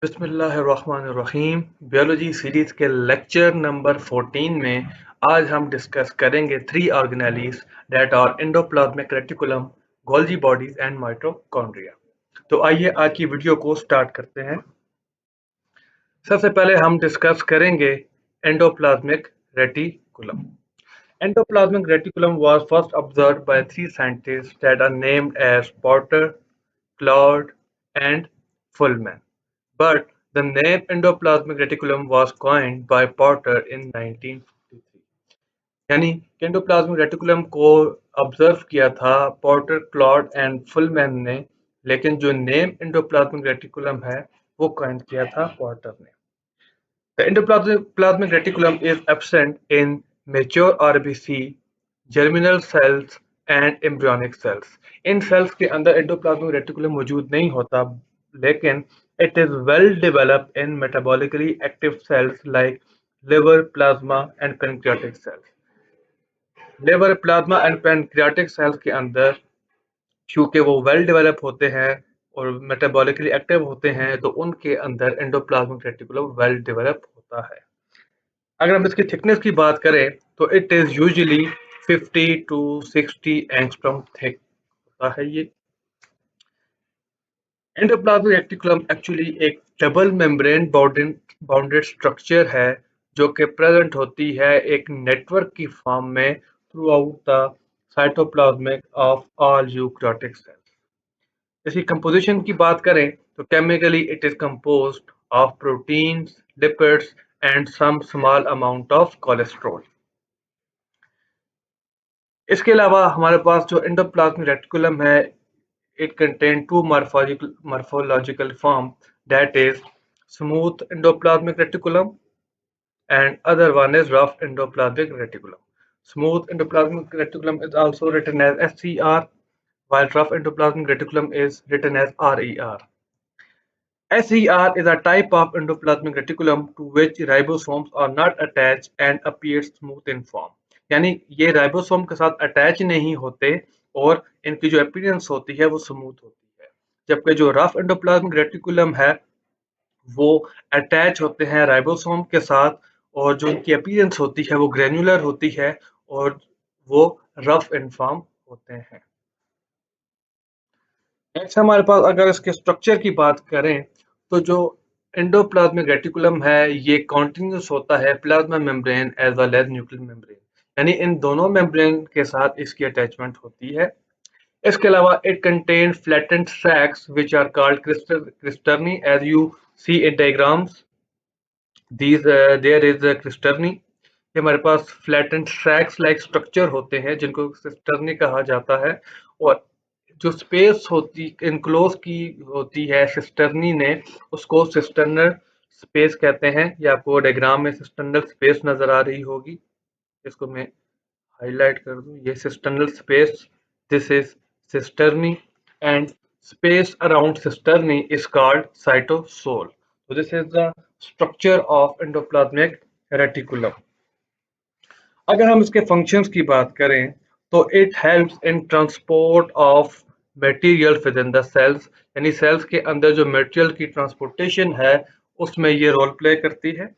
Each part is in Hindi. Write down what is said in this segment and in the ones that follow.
बिस्मिल्लाहिर्रहमानिर्रहीम। बायोलॉजी सीरीज के लेक्चर नंबर 14 में आज हम डिस्कस करेंगे three organelles that are endoplasmic reticulum, Golgi bodies and mitochondria. तो आइए आज की वीडियो को स्टार्ट करते हैं। सबसे पहले हम डिस्कस करेंगे endoplasmic reticulum. Endoplasmic reticulum was first observed by three scientists that are named as Porter, Claude, and Fullman. But the name endoplasmic reticulum was coined by Porter in 1953. यानी एंडोप्लाज्मिक रेटिकुलम को ऑब्जर्व किया था पोर्टर, क्लॉड एंड फुलमैन ने, लेकिन जो नेम एंडोप्लाज्मिक रेटिकुलम है वो कॉइन किया था पोर्टर ने। The endoplasmic reticulum is absent in mature RBC, germinal cells and embryonic cells. In cells के अंदर endoplasmic reticulum मौजूद नहीं होता, लेकिन it is well developed in metabolically active cells like liver, plasma and pancreatic cells. Liver, plasma and pancreatic cells के अंदर क्योंकि वो वेल डेवलप होते हैं और मेटाबॉलिकली एक्टिव होते हैं, तो उनके अंदर एंडोप्लाज्मिक रेटिकुलम वेल डेवलप होता है। अगर हम इसकी थिकनेस की बात करें तो it is usually 50 to 60 angstrom thick होता है। ये एंडोप्लाज्मिक रेटिकुलम एक्चुअली एक डबल मेम्ब्रेन बाउंडेड स्ट्रक्चर है जो कि प्रेजेंट होती है एक नेटवर्क की फॉर्म में throughout the cytoplasmic of all eukaryotic cells. इसकी कंपोजिशन की बात करें तो chemically it is composed of proteins, lipids and some small amount of cholesterol. इसके अलावा हमारे पास जो एंडोप्लाज्मिक रेटिकुलम है, it contains two morphological form, that is smooth endoplasmic reticulum and other one is rough endoplasmic reticulum. Smooth endoplasmic reticulum is also written as SCR, while rough endoplasmic reticulum is written as RER. SER is a type of endoplasmic reticulum to which ribosomes are not attached and appears smooth in form. यानी ये राइबोसोम के साथ अटैच नहीं होते और इनकी जो अपीयरेंस होती है वो स्मूथ होती है, जबकि जो रफ एंडोप्लाज्मिक रेटिकुलम है वो अटैच होते हैं राइबोसोम के साथ और जो इनकी अपीयरेंस होती है वो ग्रेन्युलर होती है और वो रफ इन फॉर्म होते हैं। नेक्स्ट हमारे पास अगर इसके स्ट्रक्चर की बात करें तो जो एंडोप्लाज्मिक रेटिकुलम है ये कॉन्टिन्यूस होता है plasma membrane as well as nuclear membrane, यानी इन दोनों मेम्ब्रेन के साथ इसकी अटैचमेंट होती है। इसके अलावा it contain flattened sacs which are called cisternae as you see in diagrams. these there is a cisternae. ये हमारे पास फ्लैटेंड सैक्स लाइक स्ट्रक्चर होते हैं जिनको क्रिस्टर्नी कहा जाता है, और जो स्पेस होती इनक्लोज की होती है सिस्टर्नी ने, उसको सिस्टर्नल स्पेस कहते हैं। ये आपको डायग्राम में सिस्टर्नल स्पेस नजर आ रही होगी, इसको मैं हाईलाइट कर दूं। ये cisternal space, this is cisternae and space around cisternae is called cytosol. so this is the structure of endoplasmic reticulum. अगर हम इसके फंक्शंस की बात करें तो it helps in transport of material within the cells, यानी सेल्स के अंदर जो मटेरियल की ट्रांसपोर्टेशन है उसमें ये रोल प्ले करती है।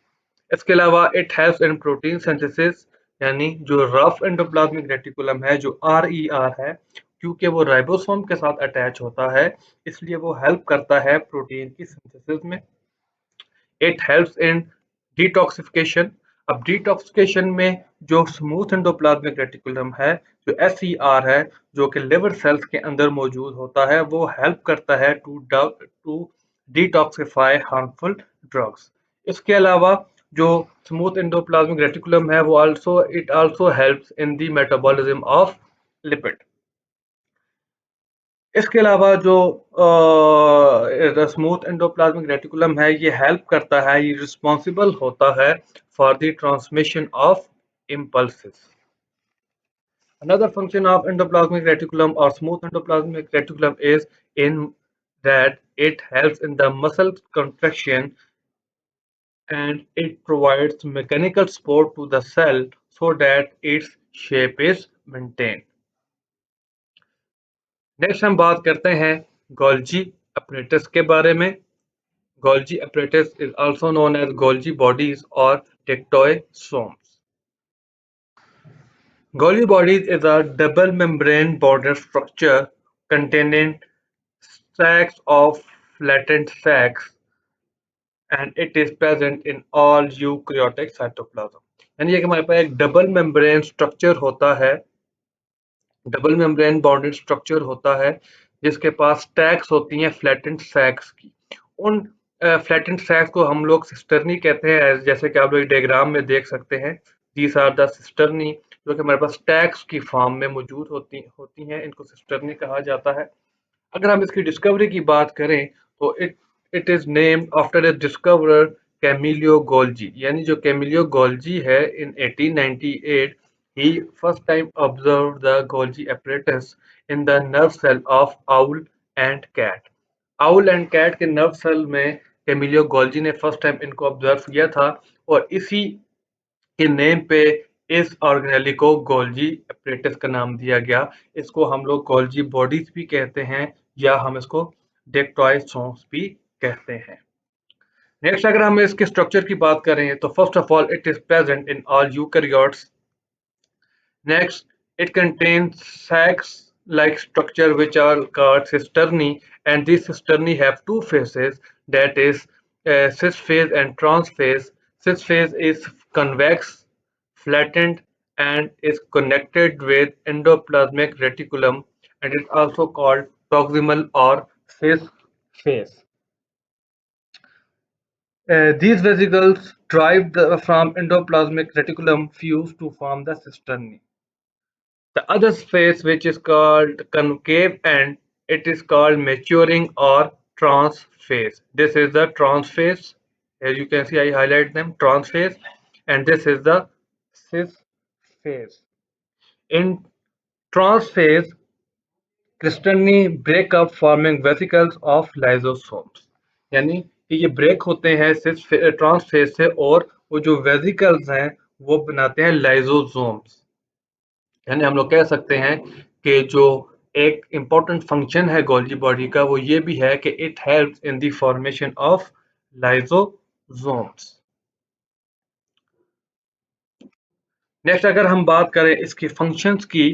इसके अलावा it helps in protein synthesis, यानी जो रफ एंडोप्लाज्मिक रेटिकुलम है जो RER है, क्योंकि वो राइबोसोम के साथ अटैच होता है इसलिए वो हेल्प करता है प्रोटीन की सिंथेसिस में। It helps in detoxification. अब डिटॉक्सिफिकेशन में जो स्मूथ एंडोप्लाज्मिक रेटिकुलम है, जो SER है, जो कि लिवर सेल्स के अंदर मौजूद होता है, वो हेल्प करता है टू डिटॉक्सिफाई हार्मफुल ड्रग्स। इसके अलावा जो स्मूथ एंडोप्लाज्मिक रेटिकुलम है वो also helps in the metabolism of lipid. इसके अलावा जो स्मूथ एंडोप्लाज्मिक रेटिकुलम है ये हेल्प करता है, ये रिस्पॉन्सिबल होता है for the transmission of impulses. Another function of endoplasmic reticulum or smooth endoplasmic reticulum is in that it helps in the muscle contraction and it provides mechanical support to the cell so that its shape is maintained. Next हम बात करते हैं गोल्जी अपरेटस के बारे में। Golgi apparatus is also known as Golgi bodies or tectoisomes. Golgi bodies is a double membrane bonded structure containing stacks of flattened sacs and it is present in all eukaryotic cytoplasm. यानी ये कि हमारे पास एक डबल मेम्ब्रेन स्ट्रक्चर होता है, डबल मेम्ब्रेन बॉन्डेड स्ट्रक्चर होता है जिसके पास स्टैक्स होती हैं फ्लैटेंड सैक्स की। उन फ्लैटेंड सैक्स को हम लोग सिस्टर्नी कहते हैं, जैसे कि आप लोग डायग्राम में देख सकते हैं। दीज आर द सिस्टर्नी, जो कि हमारे पास स्टैक्स की फॉर्म में मौजूद होती हैं, इनको सिस्टर्नी कहा जाता है। अगर हम इसकी डिस्कवरी की बात करें तो it is named after the discoverer Camillo Golgi. यानी जो कैमिलियो गोल्जी है इन 1898 he first time observed the Golgi apparatus in the nerve cell of owl and cat. Owl and cat के nerve cell में कैमिलियो गोल्जी ने फर्स्ट टाइम इनको ऑब्जर्व किया था और इसी के नेम पे इस ऑर्गेनेली को गोल्जी एपरेटस का नाम दिया गया। इसको हम लोग गोल्जी बॉडीज भी कहते हैं या हम इसको डेक्टोइसोम्स भी कहते हैं। नेक्स्ट अगर हम इसके स्ट्रक्चर की बात करें तो first of all it is present in all eukaryotes. Next, it contains sacs-like structure which are called cisternae, and these cisternae have two phases, that is cis phase and trans phase. Cis phase is convex, flattened, and is connected with endoplasmic reticulum, and is also called proximal or cis phase. These vesicles drive from endoplasmic reticulum fuse to form the cisternae. The other phase, which is called concave end, it is called maturing or trans phase. This is the trans phase. As you can see, I highlight them, trans phase, and this is the cis phase. In trans phase, क्रिस्टनी break up forming vesicles of lysosomes. यानी कि ये ब्रेक होते हैं ट्रांस फेज से और वो जो वेसिकल्स हैं वो बनाते हैं लाइजोसोम्स। यानी हम लोग कह सकते हैं कि जो एक इम्पोर्टेंट फंक्शन है गोल्जी बॉडी का वो ये भी है कि it helps in the formation of lysosomes. Next अगर हम बात करें इसकी फंक्शंस की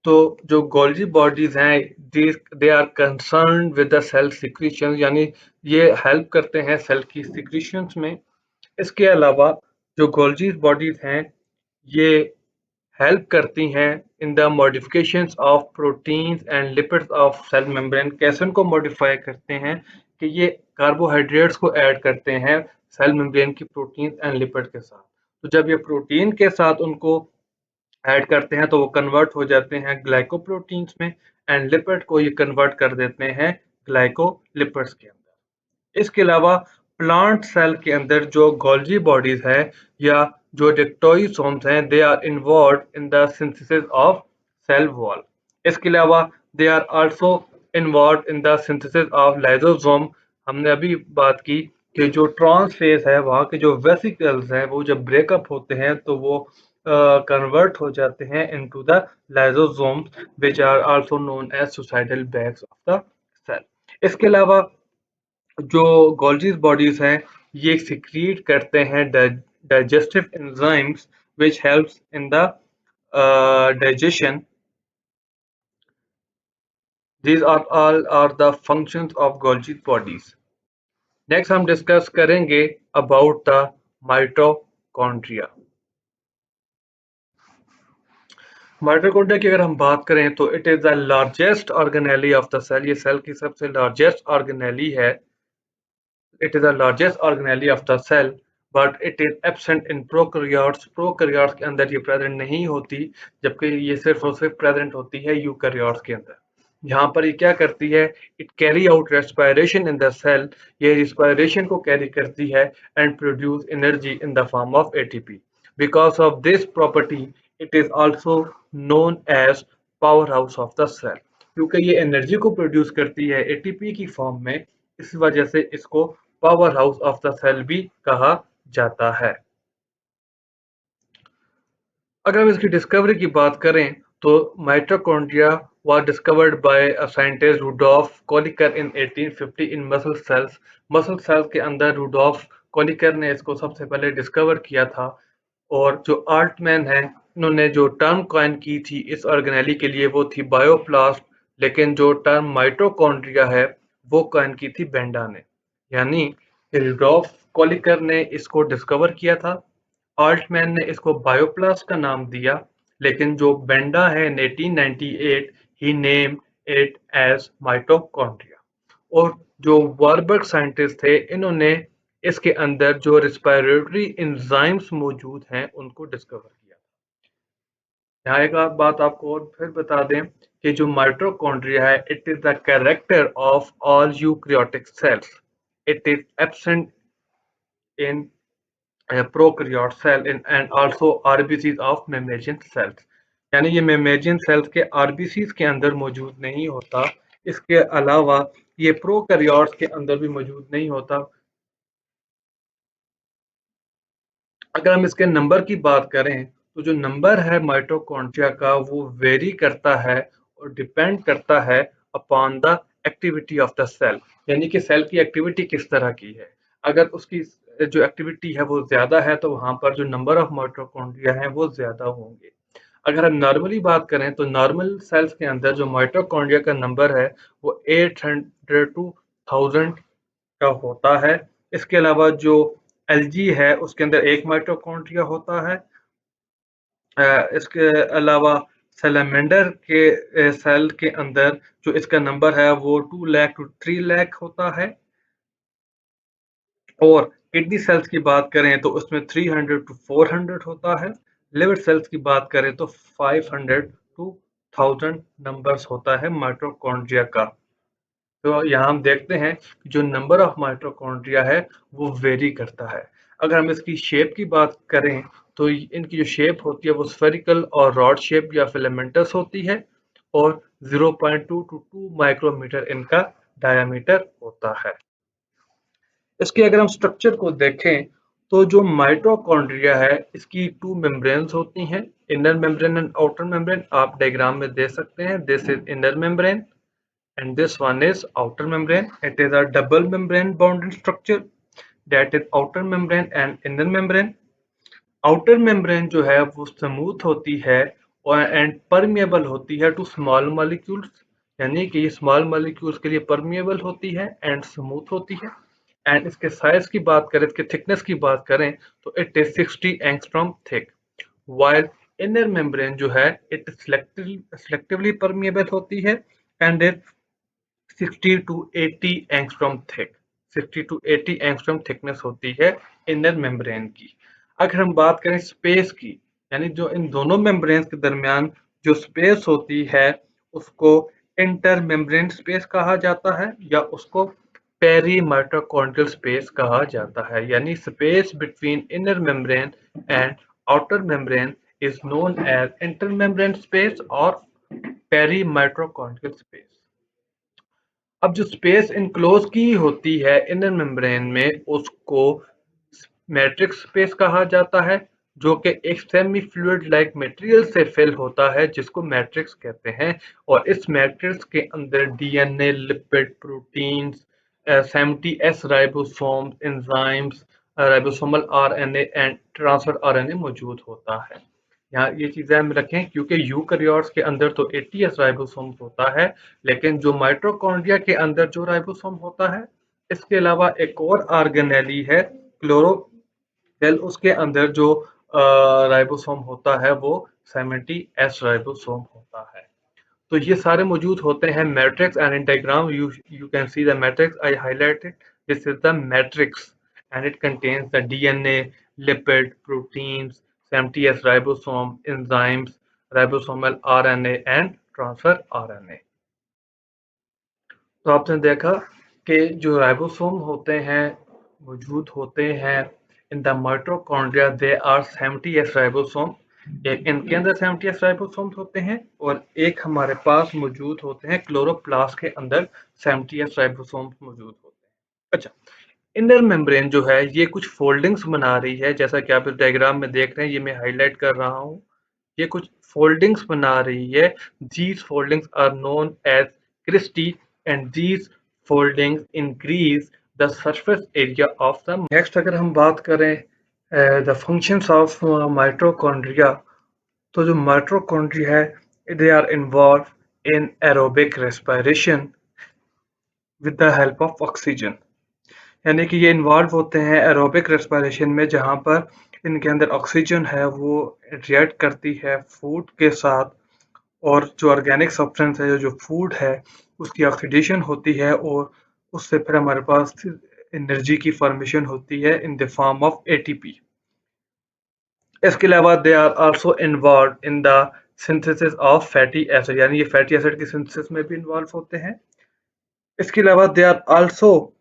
तो जो गोल्जी बॉडीज हैं they are concern with the cell secretion, यानी ये हेल्प करते हैं सेल की सिक्रीशंस में। इसके अलावा जो गोल्जी बॉडीज हैं ये हेल्प करती हैं in the modifications of proteins and lipids of cell membrane. कैसे उनको मॉडिफाई करते हैं कि ये कार्बोहाइड्रेट्स को ऐड करते हैं सेल मेम्ब्रेन की प्रोटीन्स एंड लिपिड के साथ। तो जब ये प्रोटीन के साथ उनको ऐड करते हैं तो वो कन्वर्ट हो जाते हैं ग्लाइकोप्रोटीन्स में एंड लिपिड को ये कन्वर्ट कर देते हैं ग्लाइकोलिपिड्स के अंदर। इसके अलावा प्लांट सेल के अंदर जो गोल्जी बॉडीज है या जो डिक्टोइसोम्स हैं they are involve in the synthesis of cell wall. इसके अलावा they are also involve in the synthesis of lysosome. हमने अभी बात की कि जो ट्रांस फेज है वहाँ के जो वेसिकल्स हैं वो जब ब्रेकअप होते हैं तो वो कन्वर्ट हो जाते हैं into the lysosomes which are also known as suicidal bags of the cell. इसके अलावा जो गोल्जी बॉडीज हैं ये सिक्रीट करते हैं digestive enzymes which helps in the digestion. These are all are the functions of Golgi bodies. Next हम डिस्कस करेंगे about the mitochondria. माइटोकॉन्ड्रिया की अगर हम बात करें तो it is the largest organelle of the cell. ये सेल की सबसे लार्जेस्ट ऑर्गेनेली है। It is the largest organelle of the cell but it is absent in prokaryotes. Prokaryotes के अंदर ये प्रेजेंट नहीं होती जबकि ये सिर्फ और सिर्फ प्रेजेंट होती है यूकैरियोट्स के अंदर। यहाँ पर ये क्या करती है, it carry out respiration in the cell. ये रेस्पिरेशन को कैरी करती है and produce energy in the form of ATP. Because of this property it is also known as power house of the cell. क्योंकि ये एनर्जी को प्रोड्यूस करती है एटीपी की फॉर्म में, इस वजह से इसको power house of the cell भी कहा जाता है। अगर हम इसकी डिस्कवरी की बात करें तो mitochondria was discovered by a scientist Rudolf Collier in 1850 in muscle cells। Muscle cells के अंदर रुडोल्फ कॉलिकर ने इसको सबसे पहले डिस्कवर किया था। और जो आर्टमैन है, इन्होंने जो टर्म कॉइन की थी इस ऑर्गेनेली के लिए वो थी बायोप्लास्ट। लेकिन जो टर्म माइटोकॉन्ड्रिया है वो कॉइन की थी बेंडा ने। यानी रुडोल्फ कॉलिकर ने इसको डिस्कवर किया था, आल्टमैन ने इसको बायोप्लास्ट का नाम दिया, लेकिन जो बेंडा है in 1898 he named it as mitochondria. और जो वारबर्ग साइंटिस्ट थे, इन्होंने इसके अंदर जो रिस्पिरेटरी एंजाइम्स मौजूद हैं उनको डिस्कवर किया। यहाँ एक और बात आपको और फिर बता दें कि जो माइटोकॉन्ड्रिया है, it is the character of all eukaryotic cells. It is absent in prokaryote cell and also RBCs of mammalian cells. यानी ये मेमेजियन सेल्स के आरबीसीज के अंदर मौजूद नहीं होता। इसके अलावा ये प्रोकैरियोट्स के अंदर भी मौजूद नहीं होता। अगर हम इसके नंबर की बात करें तो जो नंबर है माइटोकॉन्ड्रिया का वो वेरी करता है और डिपेंड करता है upon the activity of the cell. यानी कि सेल की एक्टिविटी किस तरह की है। अगर उसकी जो एक्टिविटी है वो ज्यादा है तो वहां पर जो नंबर ऑफ माइटोकॉन्ड्रिया है वो ज्यादा होंगे। अगर हम नॉर्मली बात करें तो नॉर्मल सेल्स के अंदर जो माइटोकॉन्ड्रिया का नंबर है वो 800 टू 1000 का होता है। इसके अलावा जो एलजी है उसके अंदर एक माइटोकॉन्ड्रिया होता है। इसके अलावा सैलमेंडर के सेल के अंदर जो इसका नंबर है वो 2 लाख टू 3 लाख होता है। और किडनी सेल्स की बात करें तो उसमें 300 टू 400 होता है। लिवर सेल्स की बात करें तो 500 टू 1000 नंबर्स होता है माइटोकॉन्ड्रिया का। तो यहाँ हम देखते हैं कि जो नंबर ऑफ माइटोकॉन्ड्रिया है वो वेरी करता है। अगर हम इसकी शेप की बात करें तो इनकी जो शेप होती है वो स्फेरिकल और रॉड शेप या फिलामेंटस होती है। और 0.2 टू 2 माइक्रोमीटर इनका डायामीटर होता है। इसके अगर हम स्ट्रक्चर को देखें तो जो माइटोकॉन्ड्रिया है इसकी 2 मेम्ब्रेन्स होती हैं, inner membrane and outer membrane. आप डायग्राम में देख सकते हैं, this is inner membrane and this one is outer membrane. It is a double membrane bounded structure, that is outer membrane and inner membrane. outer membrane जो है वो स्मूथ होती है और एंड परमिएबल होती है टू स्मॉल मॉलिक्यूल्स। यानी कि ये स्मॉल मॉलिक्यूल्स के लिए परमिएबल होती है एंड स्मूथ होती है। एंड इसके साइज की बात करें, इसके थिकनेस की बात करें तो it is 60 angstrom thick. while inner membrane जो है इट selectively permeable होती है and it 60 to 80 angstrom thick. 60 to 80 angstrom thickness होती है इनर मेम्ब्रेन की। अगर हम बात करें स्पेस की, यानी जो इन दोनों मेम्ब्रेन्स के दरमियान जो स्पेस होती है उसको इंटर मेम्ब्रेन स्पेस कहा जाता है या उसको पेरी माइटोकॉन्ड्रियल स्पेस कहा जाता है। यानी space between inner membrane and outer membrane is known as intermembrane space और पेरी माइटोकॉन्ड्रियल स्पेस। अब जो स्पेस इनक्लोज की होती है इनर मेम्ब्रेन में उसको मैट्रिक्स स्पेस कहा जाता है, जो कि एक सेमी फ्लूइड लाइक मटेरियल से फिल होता है जिसको मैट्रिक्स कहते हैं। और इस मैट्रिक्स के अंदर DNA, lipid, proteins, 70 S ribosomes, enzymes, ribosomal RNA and transfer RNA मौजूद होता है। यहाँ ये चीजें ध्यान में रखें क्योंकि यूकैरियोट्स के अंदर तो 80s राइबोसोम्स होता है, लेकिन जो माइटोकॉन्ड्रिया के अंदर जो राइबोसोम होता है, इसके अलावा एक और ऑर्गेनेली है क्लोरोफिल, उसके अंदर जो राइबोसोम होता है वो 70s राइबोसोम होता है। तो ये सारे मौजूद होते हैं matrix and in diagram you can see the matrix I highlighted. This is the matrix and it contains the DNA, lipid, proteins, 70s ribosome, enzymes, ribosomal RNA and transfer RNA। तो आपने देखा कि जो राइबोसोम होते हैं मौजूद होते हैं in the mitochondria, they are 70s ribosome. एक इनके अंदर 70s राइबोसोम्स होते हैं और एक हमारे पास मौजूद होते हैं क्लोरोप्लास्ट के अंदर 70s राइबोसोम्स मौजूद होते हैं। अच्छा, इनर मेम्ब्रेन जो है ये कुछ फोल्डिंग्स बना रही है, जैसा कि आप इस डायग्राम में देख रहे हैं, ये मैं हाईलाइट कर रहा हूँ। ये कुछ फोल्डिंग्स बना रही है। These foldings are known as cristae and these foldings increase the surface area of the next अगर हम बात करें the functions of mitochondria, तो जो mitochondria है they are involved in aerobic respiration with the help of oxygen। यानी कि ये इन्वॉल्व होते हैं एरोबिक रेस्पिरेशन में, जहाँ पर इनके अंदर ऑक्सीजन है वो रिएक्ट करती है फूड के साथ, और जो ऑर्गेनिक सब्सटेंस है, जो फूड है उसकी ऑक्सीडेशन होती है, और उससे फिर हमारे पास एनर्जी की फॉर्मेशन होती है in the form of ATP. इसके अलावा they are also involve in the synthesis of fatty acid, यानी ये फैटी एसिड की सिंथेसिस में भी इन्वॉल्व होते हैं। इसके अलावा they are also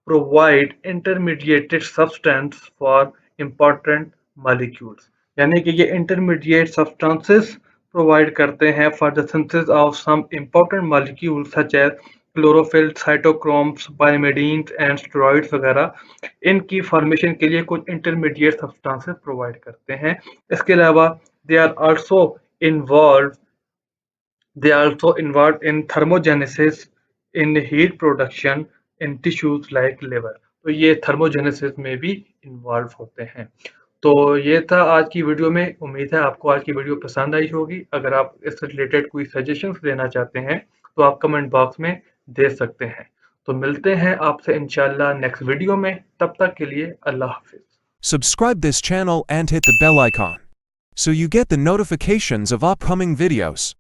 provide intermediated substance for important molecules, यानी कि ये इंटरमीडिएट सब्सटेंसेस प्रोवाइड करते हैं for the synthesis of some important molecules such as chlorophyll, cytochromes, pyrimidines and steroids वगैरह। इनकी फॉर्मेशन के लिए कुछ इंटरमीडिएट सब्सटेंसेस प्रोवाइड करते हैं। इसके अलावा they are also involve they are also involved in thermogenesis, in heat production, in tissues like liver। तो ये थर्मोजेनेसिस में भी इन्वॉल्व होते हैं। तो ये था आज की वीडियो में। उम्मीद है आपको आज की वीडियो पसंद आई होगी। अगर आप इससे रिलेटेड कोई सजेशंस देना चाहते हैं तो आप कमेंट बॉक्स में दे सकते हैं। तो मिलते हैं आपसे इंशाल्लाह नेक्स्ट वीडियो में। तब तक के लिए अल्लाह हाफिज। Subscribe this channel and hit the bell icon so you get the notifications of upcoming videos.